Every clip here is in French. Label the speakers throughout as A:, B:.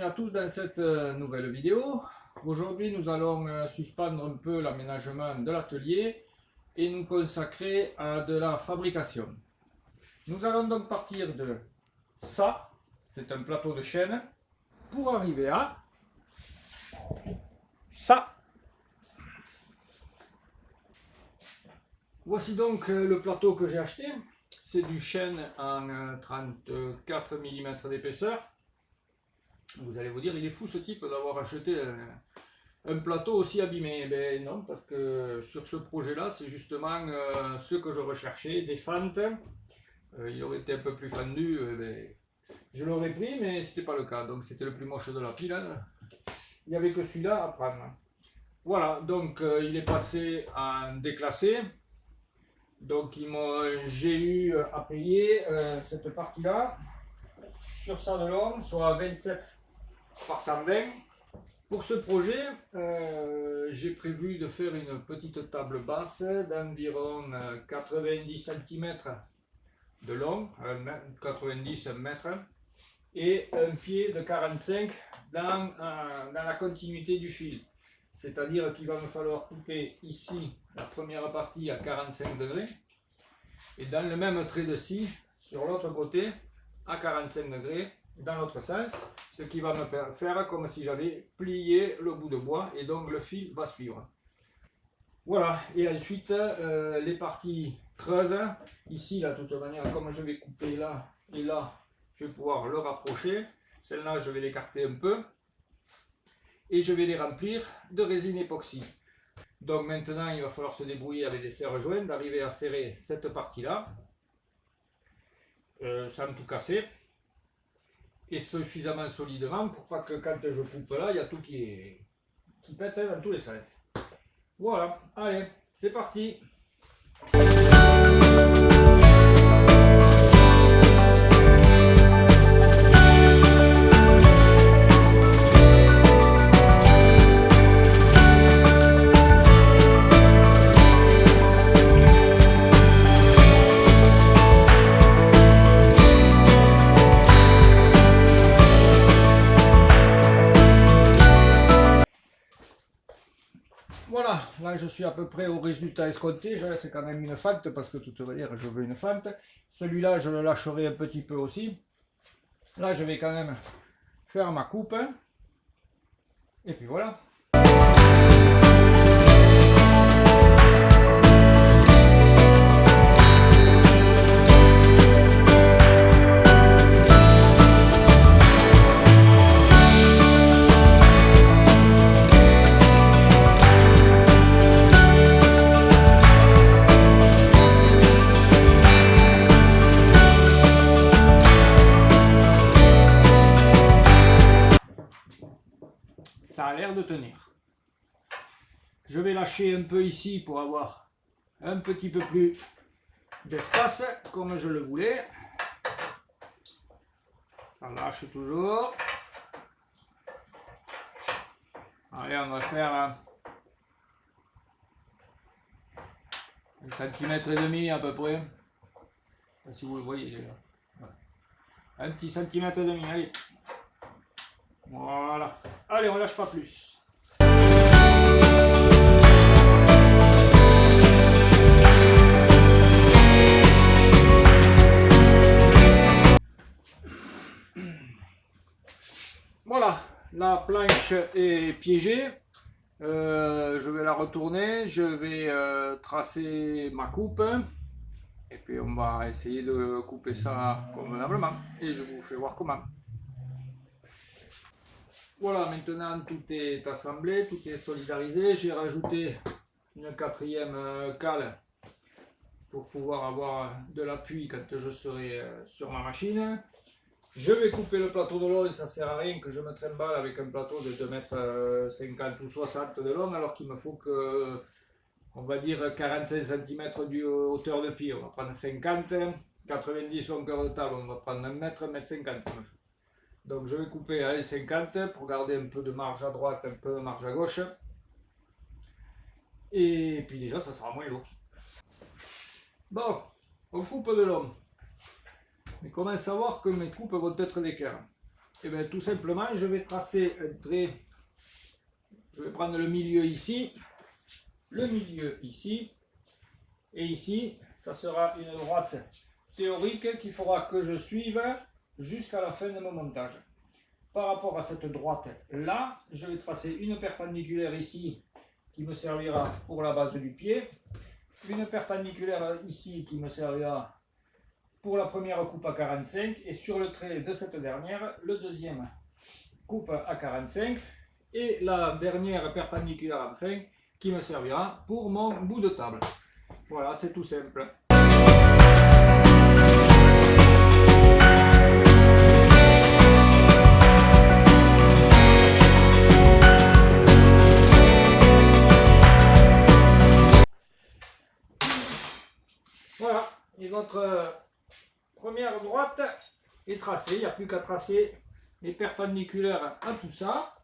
A: bienvenue à tous dans cette nouvelle vidéo. Aujourd'hui nous allons suspendre un peu l'aménagement de l'atelier et nous consacrer à de la fabrication. Nous allons donc partir de ça, c'est un plateau de chêne, pour arriver à ça. Voici donc le plateau que j'ai acheté. C'est du chêne en 34 mm d'épaisseur. Vous allez vous dire, il est fou ce type d'avoir acheté un plateau aussi abîmé. Ben non, parce que sur ce projet-là, c'est justement ce que je recherchais, des fentes. Il aurait été un peu plus fendu, ben, je l'aurais pris, mais c'était pas le cas. Donc c'était le plus moche de la pile. Hein. Il n'y avait que celui-là à prendre. Voilà, donc il est passé en déclassé. Donc j'ai eu à payer cette partie-là sur ça de long, soit 27 par 120. Pour ce projet, j'ai prévu de faire une petite table basse d'environ 90 cm de long, 90 mètres, et un pied de 45 dans la continuité du fil. C'est-à-dire qu'il va me falloir couper ici la première partie à 45 degrés et dans le même trait de scie sur l'autre côté à 45 degrés dans l'autre sens, ce qui va me faire comme si j'avais plié le bout de bois et donc le fil va suivre. Voilà, et ensuite les parties creuses, ici là de toute manière comme je vais couper là et là, je vais pouvoir le rapprocher, celle-là je vais l'écarter un peu et je vais les remplir de résine époxy. Donc maintenant il va falloir se débrouiller avec des serre-joints, d'arriver à serrer cette partie-là sans tout casser et suffisamment solidement pour pas que quand je coupe là, il y a tout qui pète dans tous les sens. Voilà, allez, c'est parti. Voilà, là je suis à peu près au résultat escompté, je laisse quand même une fente parce que de toute manière je veux une fente. Celui-là je le lâcherai un petit peu aussi. Là je vais quand même faire ma coupe. Et puis voilà. Ça a l'air de tenir. Je vais lâcher un peu ici pour avoir un petit peu plus d'espace comme je le voulais. Ça lâche toujours. Allez, on va faire 1,5 cm à peu près. Si vous le voyez là. Un petit centimètre et demi, allez. Voilà. Allez, on lâche pas plus. Voilà, la planche est piégée. Je vais la retourner, je vais tracer ma coupe. Et puis on va essayer de couper ça convenablement. Et je vous fais voir comment. Voilà, maintenant tout est assemblé, tout est solidarisé. J'ai rajouté une 4e cale pour pouvoir avoir de l'appui quand je serai sur ma machine. Je vais couper le plateau de long, ça ne sert à rien que je me trimballe avec un plateau de 2,50 m ou 60 de long, alors qu'il me faut que, on va dire, 45 cm de hauteur de pied. On va prendre 50, 90 longueur de table, on va prendre 1 mètre, 1,50 m. Donc je vais couper à 1,50 pour garder un peu de marge à droite, un peu de marge à gauche. Et puis déjà ça sera moins lourd. Bon, on coupe de long. Mais comment savoir que mes coupes vont être d'équerre? Et bien tout simplement, je vais tracer un trait. Je vais prendre le milieu ici, le milieu ici, et ici, ça sera une droite théorique qu'il faudra que je suive jusqu'à la fin de mon montage. Par rapport à cette droite là, je vais tracer une perpendiculaire ici qui me servira pour la base du pied, une perpendiculaire ici qui me servira pour la première coupe à 45 et sur le trait de cette dernière, le deuxième coupe à 45 et la dernière perpendiculaire enfin qui me servira pour mon bout de table. Voilà, c'est tout simple. Voilà, et votre première droite est tracée, il n'y a plus qu'à tracer les perpendiculaires à tout ça,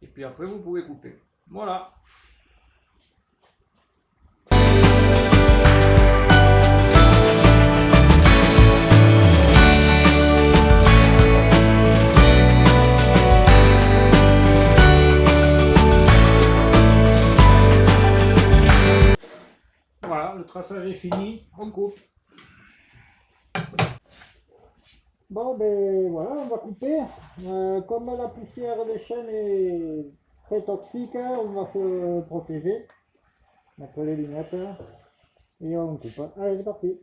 A: et puis après vous pouvez couper. Voilà. Voilà, le traçage est fini, on coupe. Bon ben voilà, on va couper. Comme la poussière de chêne est très toxique, on va se protéger. Mettre les lunettes et on coupe. Allez, c'est parti.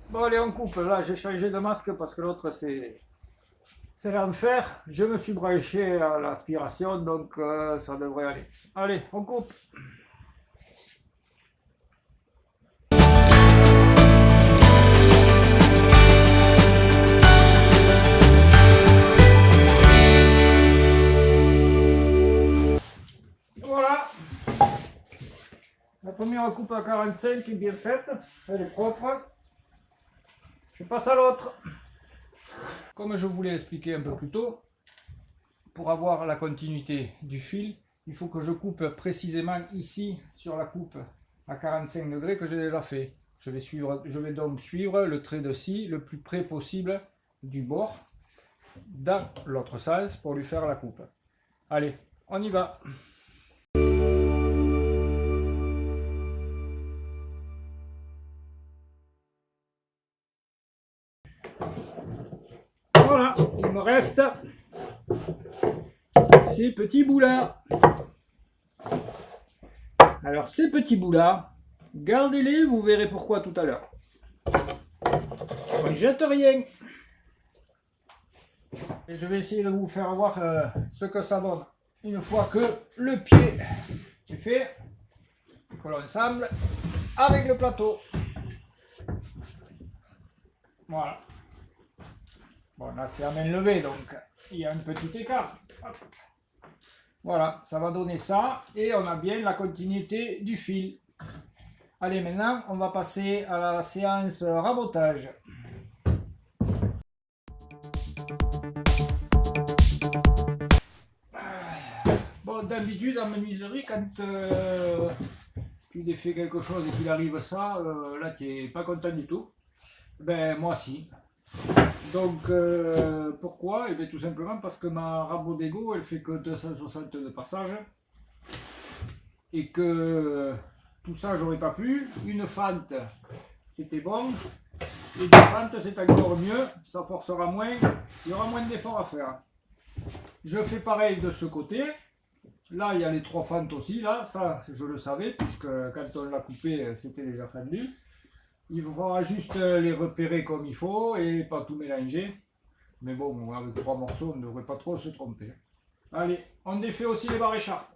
A: Bon allez, on coupe. Là j'ai changé de masque parce que l'autre c'est l'enfer. Je me suis branché à l'aspiration, donc ça devrait aller. Allez, on coupe. Voilà. La première coupe à 45 est bien faite. Elle est propre. Je passe à l'autre. Comme je vous l'ai expliqué un peu plus tôt, pour avoir la continuité du fil, il faut que je coupe précisément ici sur la coupe à 45 degrés que j'ai déjà fait. Je vais donc suivre le trait de scie le plus près possible du bord dans l'autre sens pour lui faire la coupe. Allez, on y va. Voilà, il me reste ces petits bouts là. Alors ces petits bouts là, gardez-les, vous verrez pourquoi tout à l'heure. On ne jette rien. Et je vais essayer de vous faire voir ce que ça donne une fois que le pied est fait, que l'on ensemble avec le plateau. Voilà. Bon, là c'est à main levée, donc il y a un petit écart. Hop. Voilà, ça va donner ça, et on a bien la continuité du fil. Allez, maintenant, on va passer à la séance rabotage. Bon, d'habitude, en menuiserie, quand tu défais quelque chose et qu'il arrive ça, là, tu n'es pas content du tout. Ben, moi, si. Donc pourquoi? Eh bien tout simplement parce que ma rabot d'ego elle fait que 260 de passage et que tout ça j'aurais pas pu. Une fente c'était bon et deux fentes c'est encore mieux, ça forcera moins, il y aura moins d'efforts à faire. Je fais pareil de ce côté, là il y a les trois fentes aussi, là ça je le savais puisque quand on l'a coupé c'était déjà fendu. Il faudra juste les repérer comme il faut et pas tout mélanger. Mais bon, avec trois morceaux, on ne devrait pas trop se tromper. Allez, on défait aussi les barres écharpes.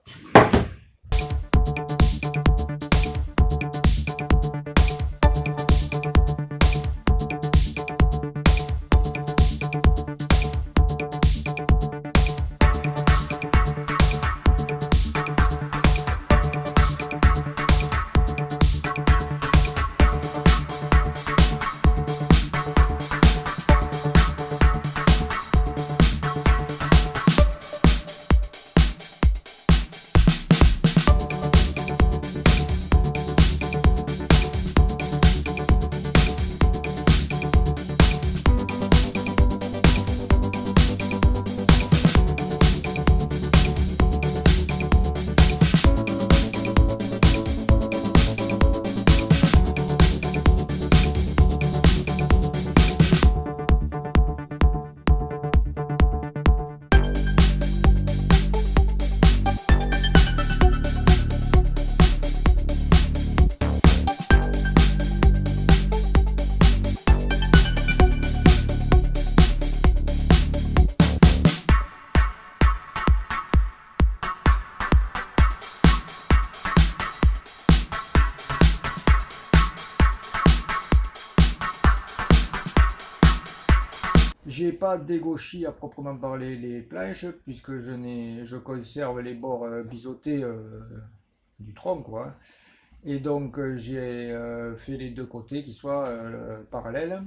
A: j'ai pas dégauchi à proprement parler les planches, puisque je conserve les bords biseautés du tronc, quoi. Et donc j'ai fait les deux côtés qui soient parallèles.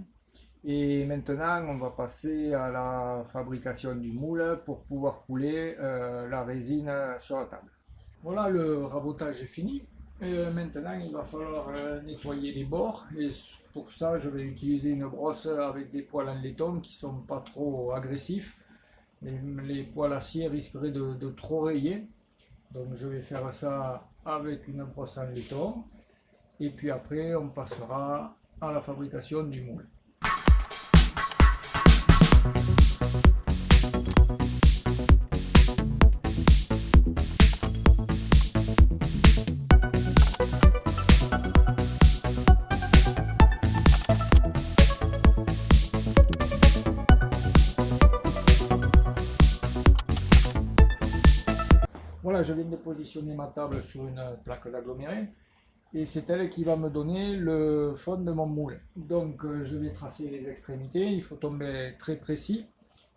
A: Et maintenant, on va passer à la fabrication du moule pour pouvoir couler la résine sur la table. Voilà, le rabotage est fini. Maintenant, il va falloir nettoyer les bords. Et pour ça, je vais utiliser une brosse avec des poils en laiton qui ne sont pas trop agressifs. Les poils acier risqueraient de trop rayer. Donc, je vais faire ça avec une brosse en laiton. Et puis après, on passera à la fabrication du moule. Voilà, je viens de positionner ma table sur une plaque d'aggloméré et c'est elle qui va me donner le fond de mon moule. Donc je vais tracer les extrémités, il faut tomber très précis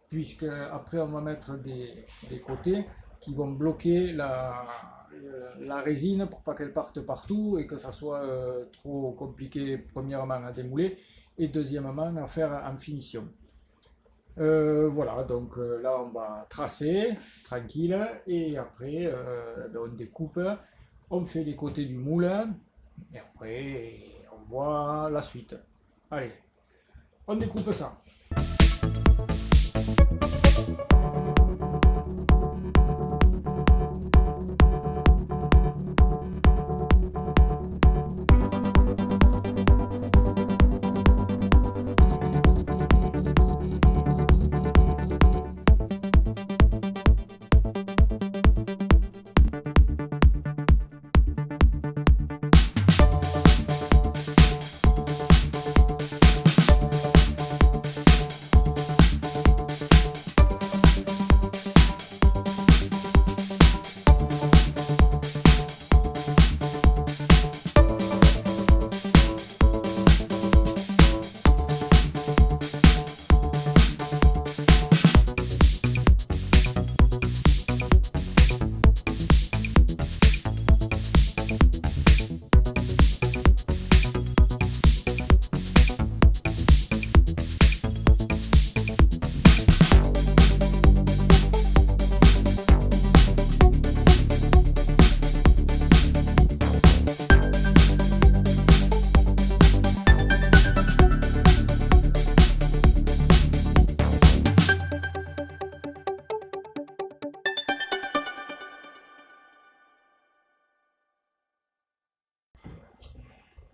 A: puisque après on va mettre des côtés qui vont bloquer la résine pour pas qu'elle parte partout et que ça soit trop compliqué premièrement à démouler et deuxièmement à faire en finition. Voilà, donc là on va tracer tranquille et après on découpe, on fait les côtés du moule et après on voit la suite. Allez, on découpe ça.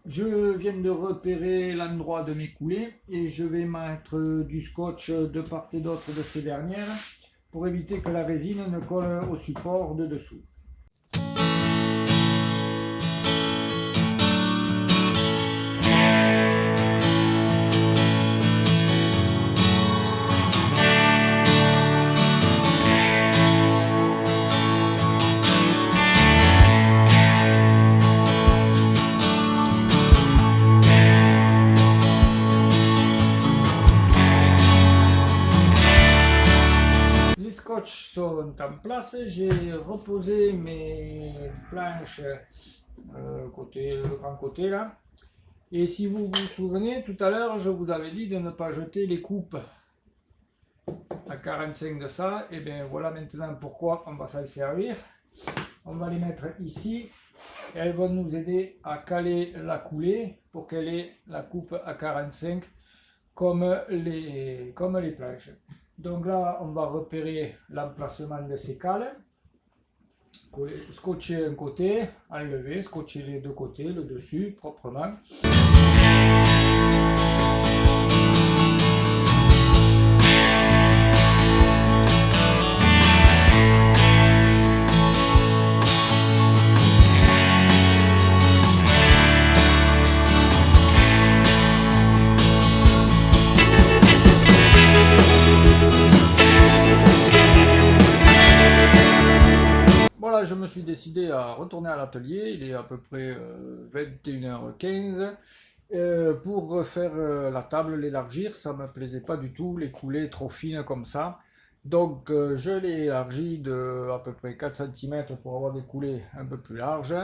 A: Je viens de repérer l'endroit de mes coulées et je vais mettre du scotch de part et d'autre de ces dernières pour éviter que la résine ne colle au support de dessous. Sont en place, j'ai reposé mes planches le grand côté là, et si vous vous souvenez tout à l'heure je vous avais dit de ne pas jeter les coupes à 45 de ça, et bien voilà maintenant pourquoi on va s'en servir. On va les mettre ici et elles vont nous aider à caler la coulée pour qu'elle ait la coupe à 45 comme les planches. Donc là, on va repérer l'emplacement de ces cales, scotcher un côté, enlever, scotcher les deux côtés, le dessus, proprement. Je me suis décidé à retourner à l'atelier, il est à peu près 21h15 Pour faire la table, l'élargir, ça ne me plaisait pas du tout, les coulées trop fines comme ça. Donc je l'ai élargi de à peu près 4 cm pour avoir des coulées un peu plus larges.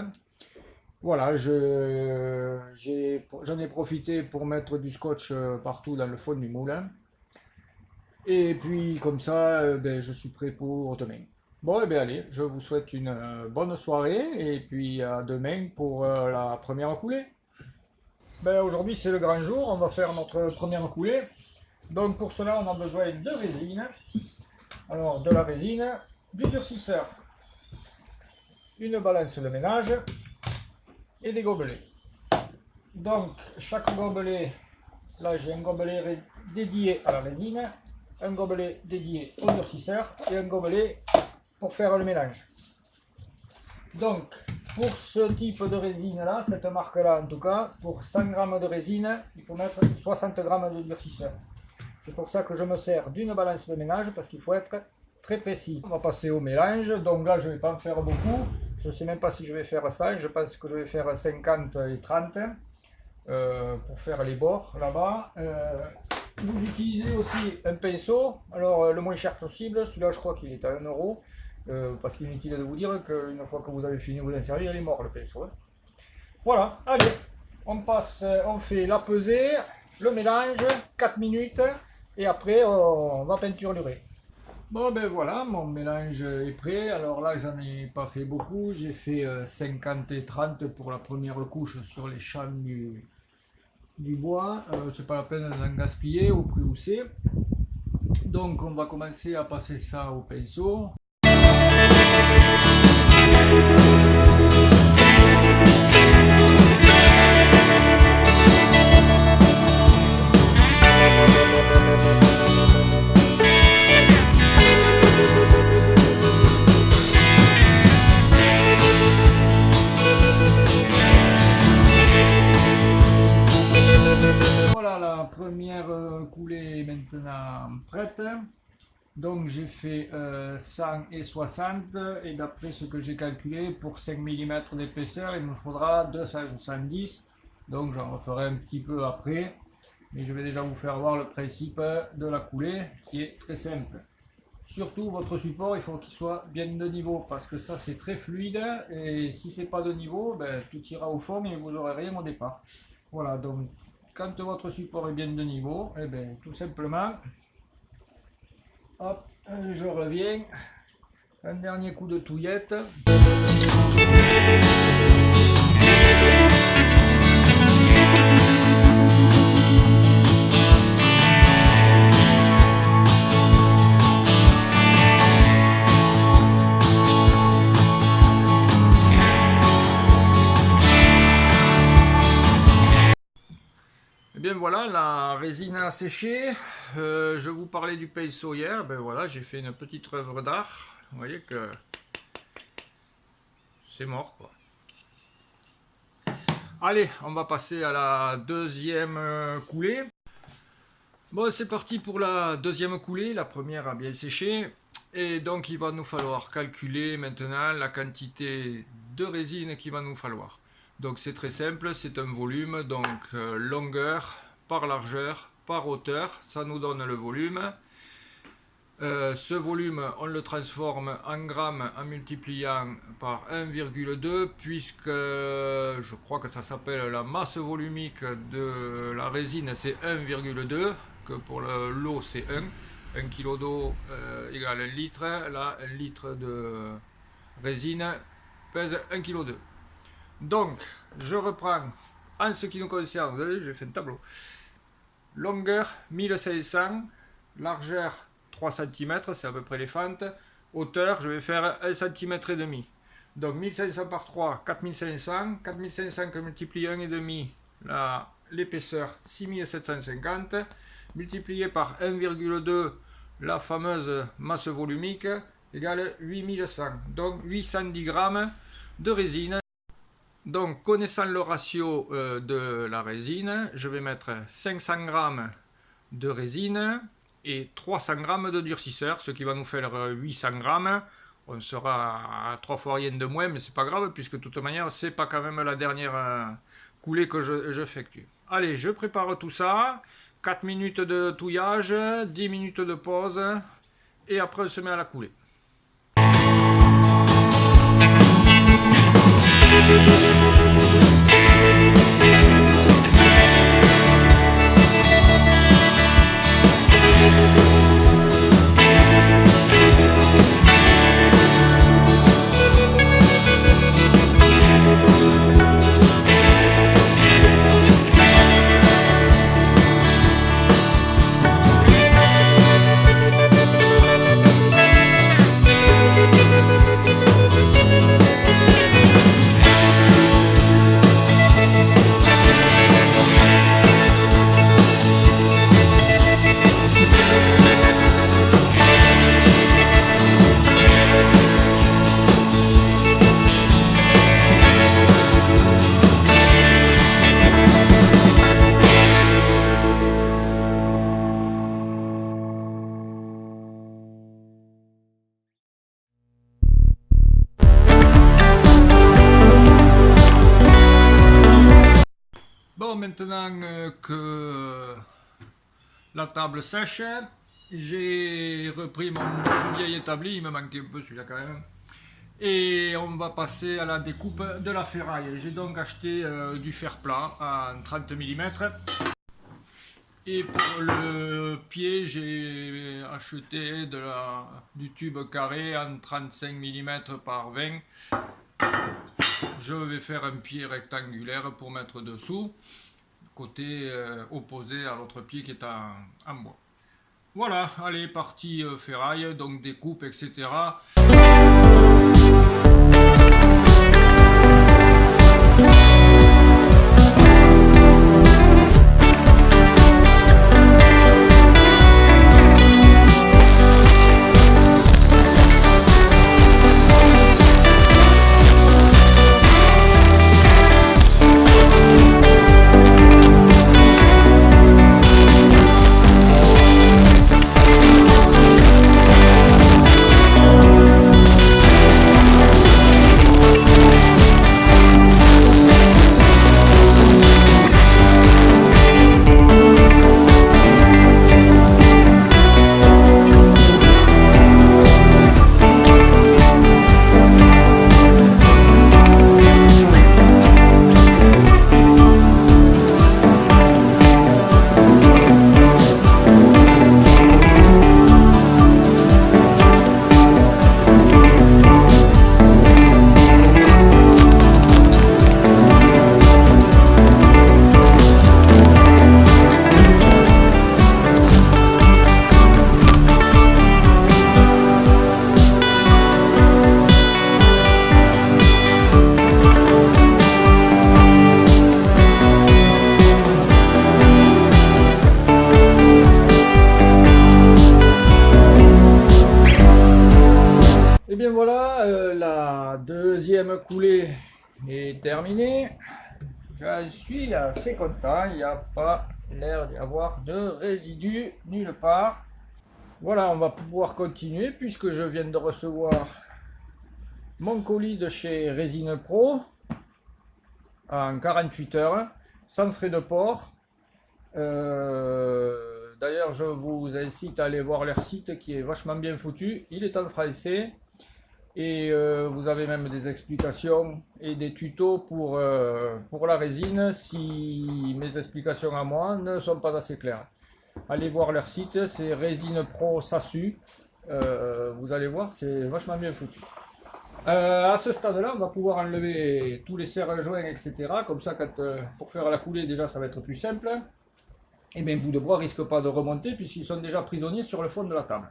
A: Voilà, j'en ai profité pour mettre du scotch partout dans le fond du moulin. Et puis comme ça, ben, je suis prêt pour demain. Bon, et bien allez, je vous souhaite une bonne soirée et puis à demain pour la première coulée. Ben, aujourd'hui c'est le grand jour, on va faire notre première coulée. Donc pour cela on a besoin de résine. Alors de la résine, du durcisseur, une balance de ménage et des gobelets. Donc chaque gobelet, là j'ai un gobelet dédié à la résine, un gobelet dédié au durcisseur et un gobelet pour faire le mélange. Donc pour ce type de résine là, cette marque là en tout cas, pour 100 g de résine, il faut mettre 60 g de durcisseur. C'est pour ça que je me sers d'une balance de ménage parce qu'il faut être très précis. On va passer au mélange, donc là je ne vais pas en faire beaucoup, je ne sais même pas si je vais faire ça, je pense que je vais faire 50 et 30 pour faire les bords là-bas. Vous utilisez aussi un pinceau, alors le moins cher possible, celui-là je crois qu'il est à 1 euro, parce qu'il est inutile de vous dire qu'une fois que vous avez fini de vous en servir, il est mort le pinceau. Hein. Voilà, allez, on fait la pesée, le mélange, 4 minutes, et après on va peinturer. Bon ben voilà, mon mélange est prêt. Alors là, j'en ai pas fait beaucoup. J'ai fait 50 et 30 pour la première couche sur les champs du bois. C'est pas la peine d'en gaspiller au prix où c'est. Donc on va commencer à passer ça au pinceau. Voilà, la première coulée est maintenant prête. Donc j'ai fait 100 et 60 et d'après ce que j'ai calculé, pour 5 mm d'épaisseur, il me faudra 270. Donc j'en referai un petit peu après. Mais je vais déjà vous faire voir le principe de la coulée qui est très simple. Surtout votre support, il faut qu'il soit bien de niveau parce que ça c'est très fluide et si c'est pas de niveau, ben, tout ira au fond et vous n'aurez rien au départ. Voilà, donc quand votre support est bien de niveau, et bien, tout simplement, hop, je reviens, un dernier coup de touillette. Et bien voilà, la résine a séché. Je vous parlais du pinceau hier. Ben voilà, j'ai fait une petite œuvre d'art. Vous voyez que c'est mort quoi. Allez, on va passer à la deuxième coulée. Bon, c'est parti pour la deuxième coulée. La première a bien séché. Et donc, il va nous falloir calculer maintenant la quantité de résine qu'il va nous falloir. Donc, c'est très simple. C'est un volume. Donc, longueur par largeur par hauteur. Ça nous donne le volume. Ce volume, on le transforme en grammes en multipliant par 1,2 puisque je crois que ça s'appelle la masse volumique de la résine, c'est 1,2, que pour l'eau c'est 1. 1 kg d'eau égale 1 litre. Là, 1 litre de résine pèse 1,2 kg. Donc, je reprends en ce qui nous concerne, vous avez vu, j'ai fait un tableau. Longueur 1500, largeur 3 cm, c'est à peu près les fentes. Hauteur, je vais faire 1,5 cm. Donc 1500 par 3, 4500. 4500 que multiplié 1,5, l'épaisseur 6750. Multiplié par 1,2, la fameuse masse volumique, égale 8100. Donc 810 grammes de résine. Donc, connaissant le ratio de la résine, je vais mettre 500 grammes de résine et 300 grammes de durcisseur, ce qui va nous faire 800 grammes. On sera à 3 fois rien de moins, mais c'est pas grave, puisque de toute manière, c'est pas quand même la dernière coulée que j'effectue. Allez, je prépare tout ça. 4 minutes de touillage, 10 minutes de pause. Et après, on se met à la couler. Bon, maintenant que la table sèche, j'ai repris mon vieil établi, il me manquait un peu celui-là quand même. Et on va passer à la découpe de la ferraille. J'ai donc acheté du fer plat en 30 mm. Et pour le pied, j'ai acheté du tube carré en 35 mm par 20. Je vais faire un pied rectangulaire pour mettre dessous, côté opposé à l'autre pied qui est en bois. Voilà, allez, partie ferraille, donc découpe, etc. Et bien voilà, la deuxième coulée est terminée. Je suis assez content, il n'y a pas l'air d'y avoir de résidus nulle part. Voilà, on va pouvoir continuer puisque je viens de recevoir mon colis de chez Résine Pro en 48 heures, sans frais de port. D'ailleurs, je vous incite à aller voir leur site qui est vachement bien foutu. Il est en français. Et vous avez même des explications et des tutos pour la résine si mes explications à moi ne sont pas assez claires. Allez voir leur site, c'est Résine Pro Sassu. Vous allez voir, c'est vachement bien foutu. À ce stade-là, on va pouvoir enlever tous les serre-joints, etc. Comme ça, pour faire la coulée, déjà, ça va être plus simple. Et mes bouts de bois ne risquent pas de remonter puisqu'ils sont déjà prisonniers sur le fond de la table.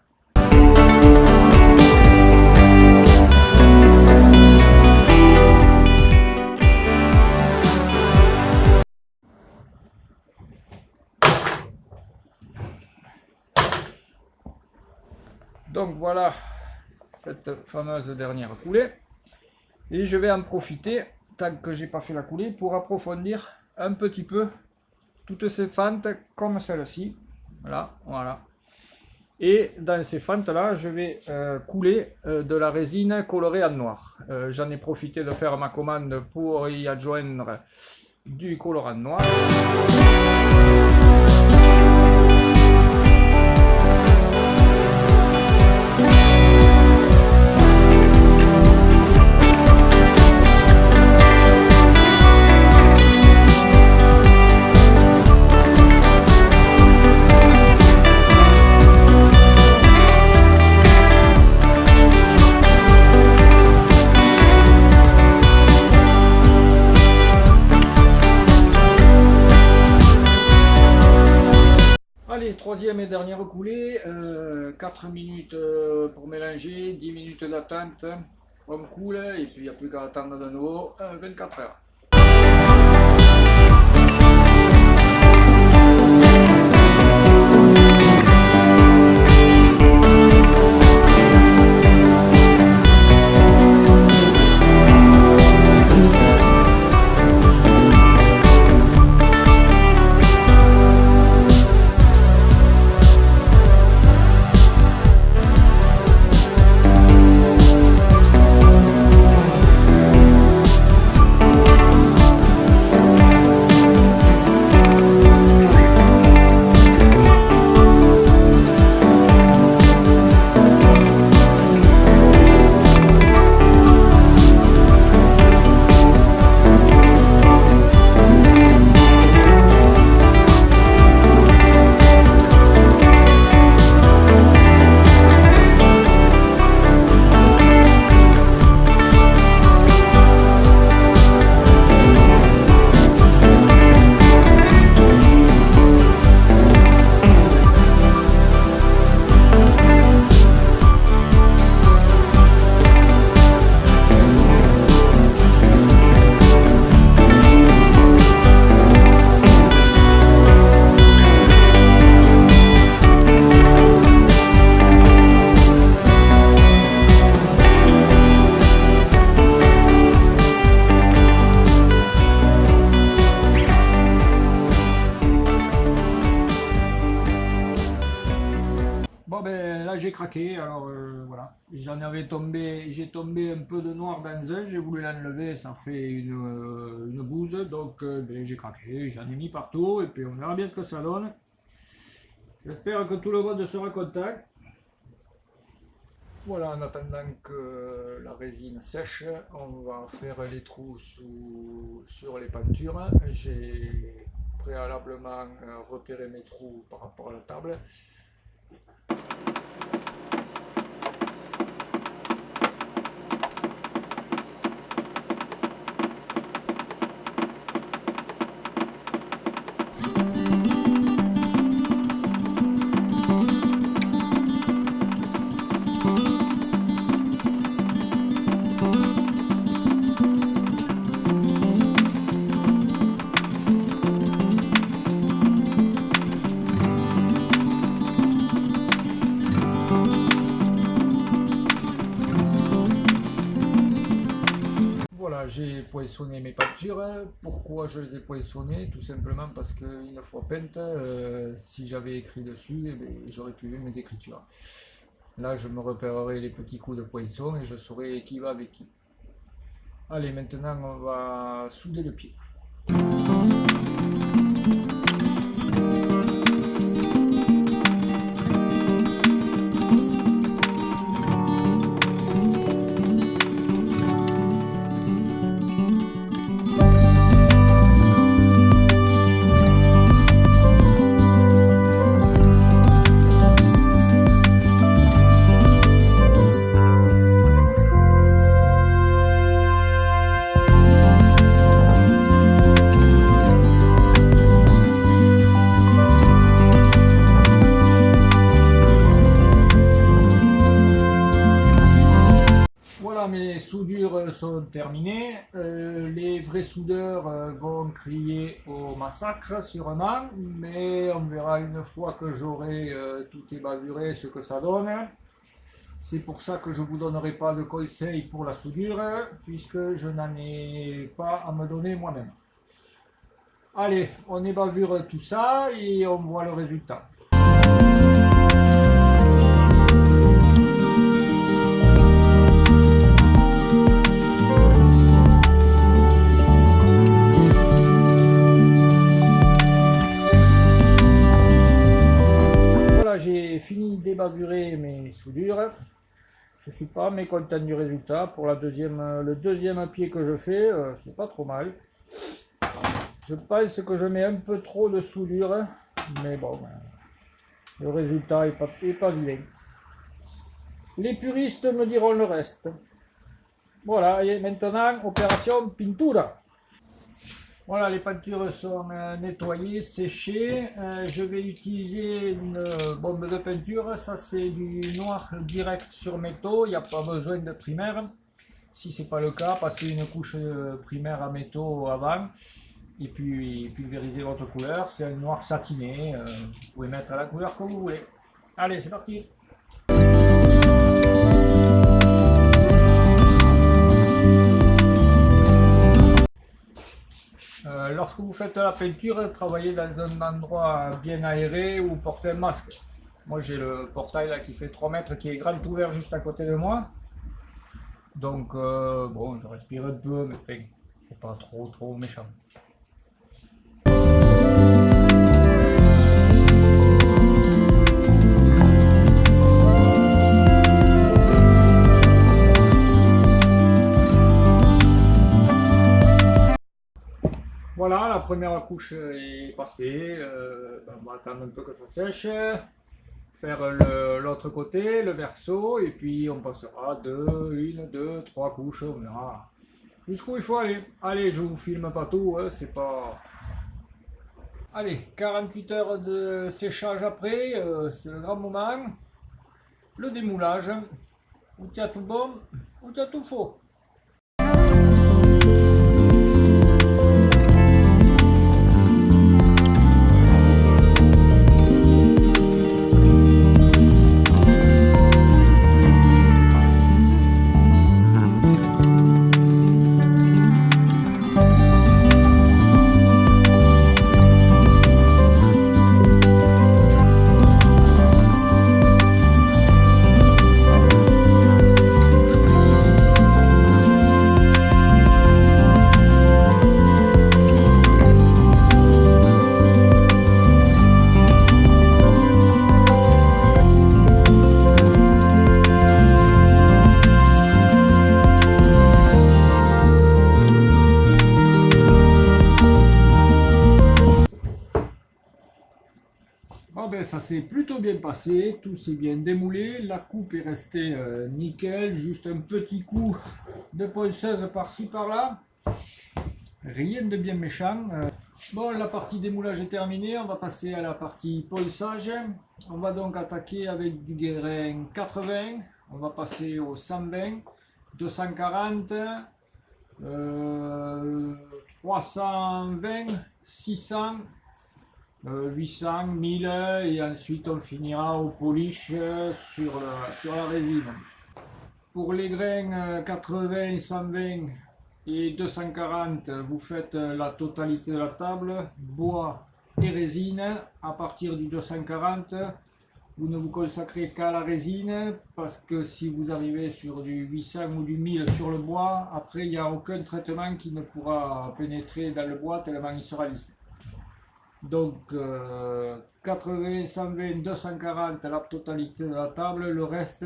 A: Donc voilà cette fameuse dernière coulée. Et je vais en profiter, tant que j'ai pas fait la coulée, pour approfondir un petit peu toutes ces fentes comme celle-ci. Voilà. Et dans ces fentes-là, je vais couler de la résine colorée en noir. J'en ai profité de faire ma commande pour y adjoindre du colorant noir. Allez, troisième et dernière coulée, 4 minutes pour mélanger, 10 minutes d'attente, on coule et puis il n'y a plus qu'à attendre de nouveau 24 heures. Bon ben là j'ai craqué, alors voilà, j'ai tombé un peu de noir dans un, j'ai voulu l'enlever, ça fait une bouse, donc ben, j'ai craqué, j'en ai mis partout, et puis on verra bien ce que ça donne. J'espère que tout le monde sera content. Voilà, en attendant que la résine sèche, on va faire les trous sur les peintures. J'ai préalablement repéré mes trous par rapport à la table. Voilà, j'ai poinçonné mes peintures. Pourquoi je les ai poinçonnées? Tout simplement parce qu'une fois peintes, si j'avais écrit dessus, eh bien, j'aurais pu voir mes écritures. Là, je me repérerai les petits coups de poinçon et je saurai qui va avec qui. Allez, maintenant, on va souder le pied. Voilà, mes soudures sont terminées. Les vrais soudeurs vont crier au massacre sûrement, mais on verra une fois que j'aurai tout ébavuré ce que ça donne. C'est pour ça que je ne vous donnerai pas de conseils pour la soudure, puisque je n'en ai pas à me donner moi-même. Allez, on ébavure tout ça et on voit le résultat. débavurer mes soudures. Je suis pas mécontent du résultat. Pour le deuxième pied que je fais, c'est pas trop mal. Je pense que je mets un peu trop de soudure, mais bon, le résultat est pas vilain. Les puristes me diront le reste. Voilà, et maintenant, opération pintura. Voilà, les peintures sont nettoyées, séchées. Je vais utiliser une bombe de peinture. Ça, c'est du noir direct sur métaux. Il n'y a pas besoin de primaire. Si ce n'est pas le cas, passez une couche primaire à métaux avant. Et puis pulvériser votre couleur. C'est un noir satiné. Vous pouvez mettre la couleur que vous voulez. Allez, c'est parti. Lorsque vous faites la peinture, travaillez dans un endroit bien aéré ou portez un masque. Moi j'ai le portail là qui fait 3 mètres qui est grand ouvert juste à côté de moi. Donc bon, je respire un peu, mais c'est pas trop méchant. Voilà, la première couche est passée, on va attendre un peu que ça sèche, faire l'autre côté, le verso, et puis on passera une, deux, trois couches, on verra jusqu'où il faut aller. Allez, je vous filme pas tout, hein, c'est pas... Allez, 48 heures de séchage après, c'est le grand moment, le démoulage, où tu as tout bon, où tu as tout faux. Bon ben ça s'est plutôt bien passé, tout s'est bien démoulé, la coupe est restée nickel, juste un petit coup de ponceuse par-ci par-là, rien de bien méchant. Bon, la partie démoulage est terminée, on va passer à la partie ponçage. On va donc attaquer avec du grain 80, on va passer au 120, 240, 320, 600, 800, 1000 et ensuite on finira au polish sur la résine. Pour les grains 80, 120 et 240, vous faites la totalité de la table, bois et résine. À partir du 240, vous ne vous consacrez qu'à la résine parce que si vous arrivez sur du 800 ou du 1000 sur le bois, après il n'y a aucun traitement qui ne pourra pénétrer dans le bois tellement il sera lisse. Donc 80, 120, 240 la totalité de la table, le reste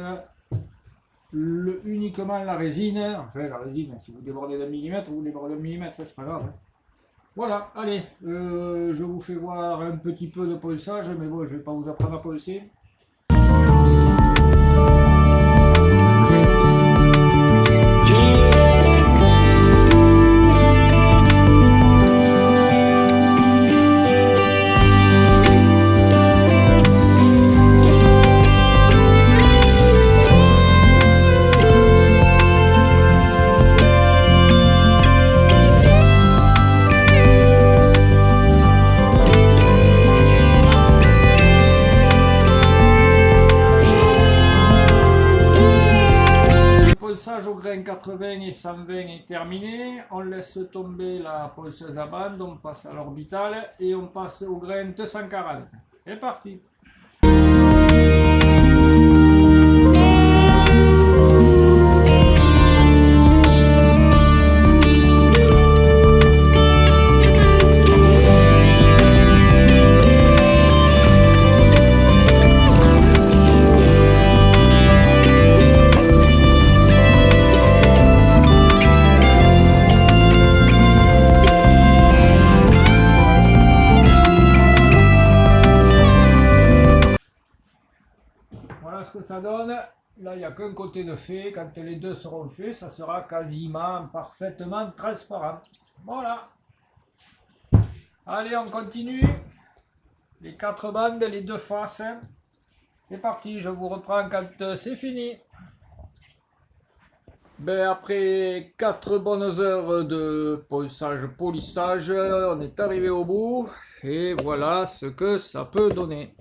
A: uniquement la résine, enfin la résine, si vous débordez d'un millimètre, vous débordez d'un millimètre, c'est pas grave. Voilà, allez, je vous fais voir un petit peu de ponçage, mais bon, je vais pas vous apprendre à poncer. Au grain 80 et 120 est terminé, on laisse tomber la ponceuse à bande, on passe à l'orbital et on passe au grain 240. C'est parti! que ça donne. Là, il n'y a qu'un côté de fait. Quand les deux seront faits, ça sera quasiment parfaitement transparent. Voilà. Allez, on continue. Les 4 bandes, les 2 faces. C'est parti, je vous reprends quand c'est fini. Ben, après 4 bonnes heures de polissage, on est arrivé au bout. Et voilà ce que ça peut donner.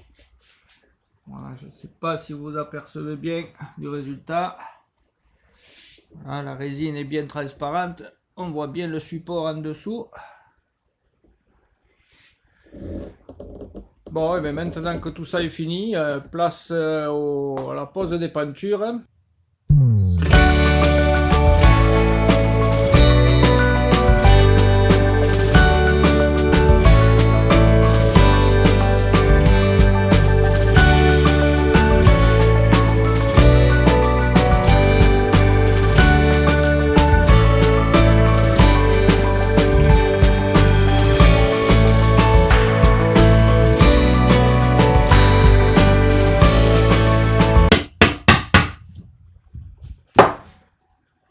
A: Voilà, je ne sais pas si vous apercevez bien du résultat. Voilà, la résine est bien transparente. On voit bien le support en dessous. Bon, et bien maintenant que tout ça est fini, place à la pose des peintures.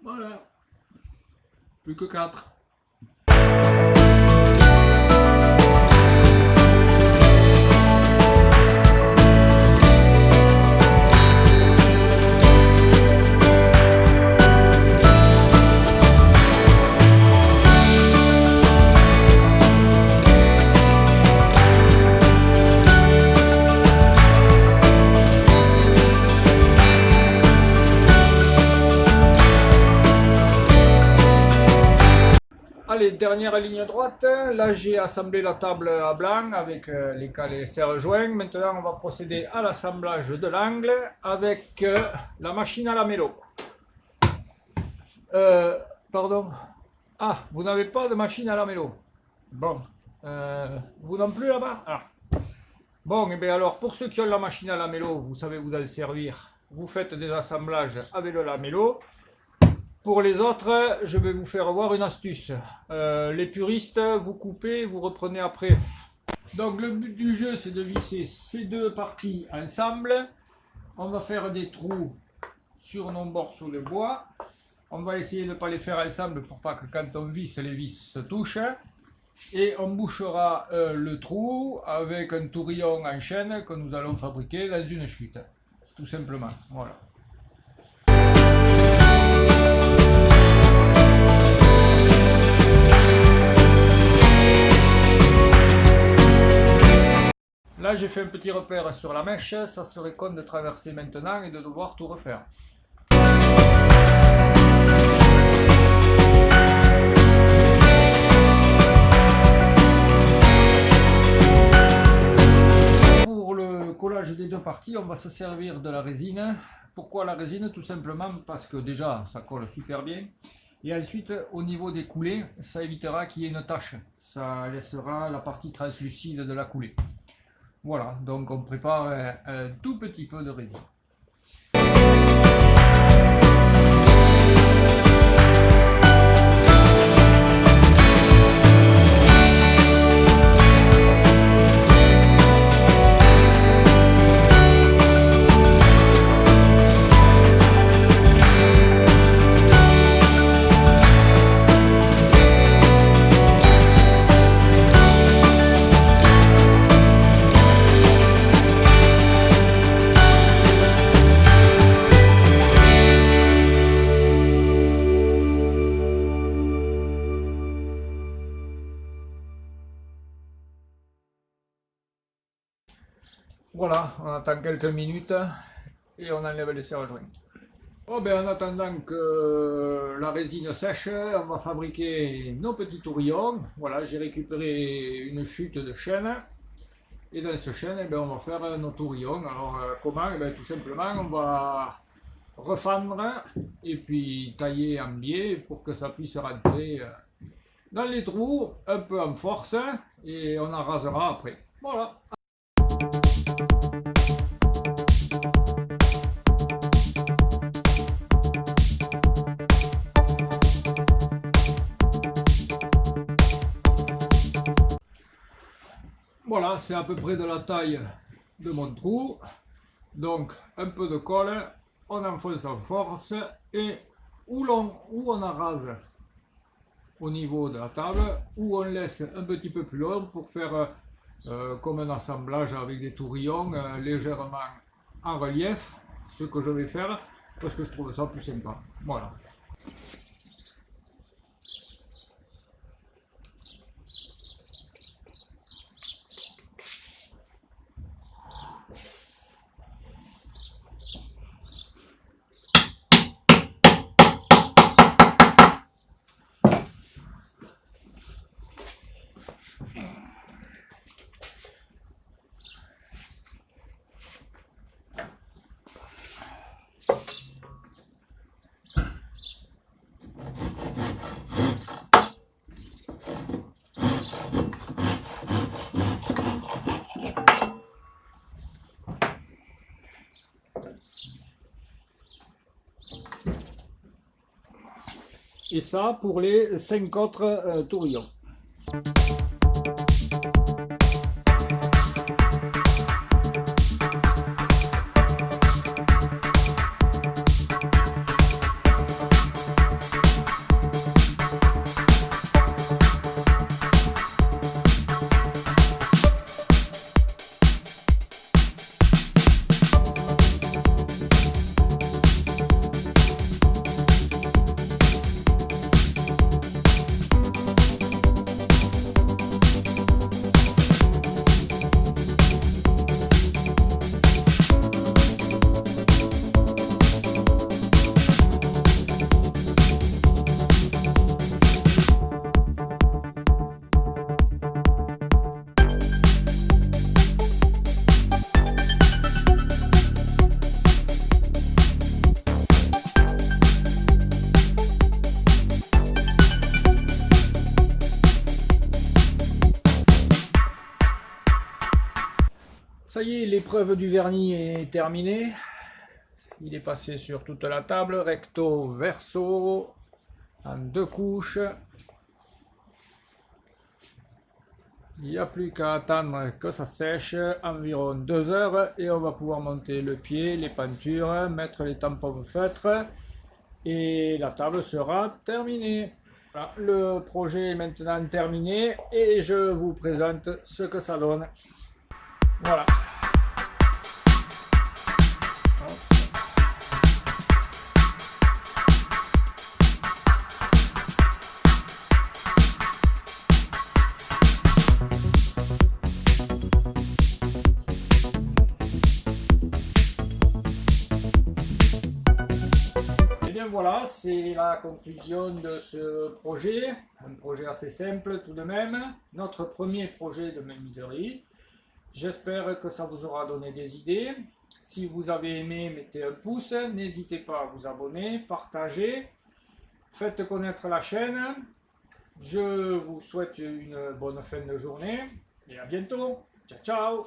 A: Voilà, plus que 4. Allez, dernière ligne droite. Là, j'ai assemblé la table à blanc avec les cales et les serre-joints. Maintenant, on va procéder à l'assemblage de l'angle avec la machine à lamello. Pardon. Ah, vous n'avez pas de machine à lamello. Bon. Vous non plus là-bas? Ah. Bon, et bien alors, pour ceux qui ont la machine à lamello, vous savez vous allez servir. Vous faites des assemblages avec le lamello. Pour les autres, je vais vous faire voir une astuce. Les puristes, vous coupez, vous reprenez après. Donc le but du jeu, c'est de visser ces deux parties ensemble. On va faire des trous sur nos morceaux de bois. On va essayer de ne pas les faire ensemble pour pas que quand on visse, les vis se touchent. Et on bouchera le trou avec un tourillon en chaîne que nous allons fabriquer dans une chute. Tout simplement, voilà. Là, j'ai fait un petit repère sur la mèche, ça serait con de traverser maintenant et de devoir tout refaire. Pour le collage des deux parties, on va se servir de la résine. Pourquoi la résine? Tout simplement parce que déjà, ça colle super bien. Et ensuite, au niveau des coulées, ça évitera qu'il y ait une tache. Ça laissera la partie translucide de la coulée. Voilà, donc on prépare un tout petit peu de résine. Voilà, on attend quelques minutes et on enlève les serre-joints. Oh ben, en attendant que la résine sèche, on va fabriquer nos petits tourillons. Voilà, j'ai récupéré une chute de chêne. Et dans ce chêne, eh ben, on va faire nos tourillons. Alors comment? Eh ben, tout simplement, on va refendre et puis tailler en biais pour que ça puisse rentrer dans les trous, un peu en force, et on en rasera après. Voilà. Voilà, c'est à peu près de la taille de mon trou. Donc un peu de colle, on enfonce en force et ou on arrase au niveau de la table, ou on laisse un petit peu plus long pour faire comme un assemblage avec des tourillons légèrement en relief, ce que je vais faire parce que je trouve ça plus sympa. Voilà. Et ça pour les 5 autres tourillons. Ça y est, l'épreuve du vernis est terminée. Il est passé sur toute la table, recto verso, en 2 couches. Il n'y a plus qu'à attendre que ça sèche, environ 2 heures, et on va pouvoir monter le pied, les pentures, mettre les tampons feutres, et la table sera terminée. Voilà, le projet est maintenant terminé, et je vous présente ce que ça donne. Voilà. Et bien voilà, c'est la conclusion de ce projet, un projet assez simple tout de même, notre premier projet de menuiserie. J'espère que ça vous aura donné des idées. Si vous avez aimé, mettez un pouce, n'hésitez pas à vous abonner, partager, faites connaître la chaîne. Je vous souhaite une bonne fin de journée et à bientôt. Ciao, ciao!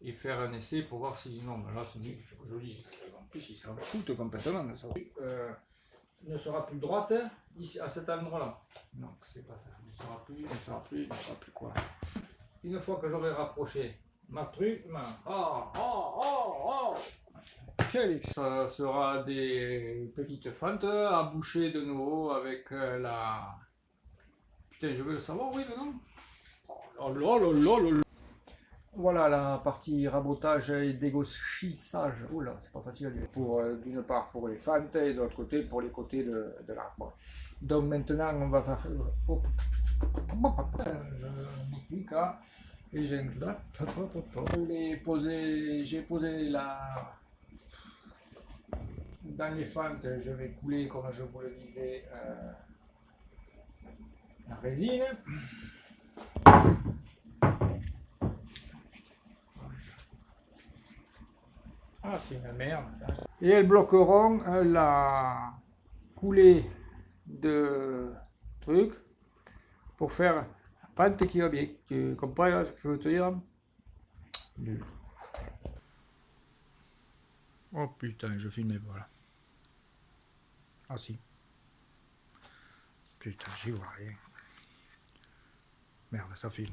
A: Et faire un essai pour voir si... Non, mais là c'est joli. En plus, il s'en fout complètement. Ça. Ne sera plus droite ici à cet endroit-là. Non, c'est pas ça. Ne sera plus quoi. Une fois que j'aurai rapproché ma truc, ça sera des petites fentes à boucher de nouveau avec la... Putain, je veux le savoir, oui, mais non. Oh là là là là là. Voilà la partie rabotage et dégauchissage. Oula, c'est pas facile à dire. Pour d'une part pour les fentes et de l'autre côté pour les côtés de l'arbre. Donc maintenant on va faire. Je n'ai plus qu'à. Et j'ai posé la. Dans les fentes, je vais couler comme je vous le disais la résine. Ah, c'est une merde ça. Et elles bloqueront la coulée de trucs pour faire la pente qui va bien. Tu comprends ce que je veux te dire? Oh putain, je filmais pas là. Ah si. Putain, j'y vois rien.
B: Merde, ça filme.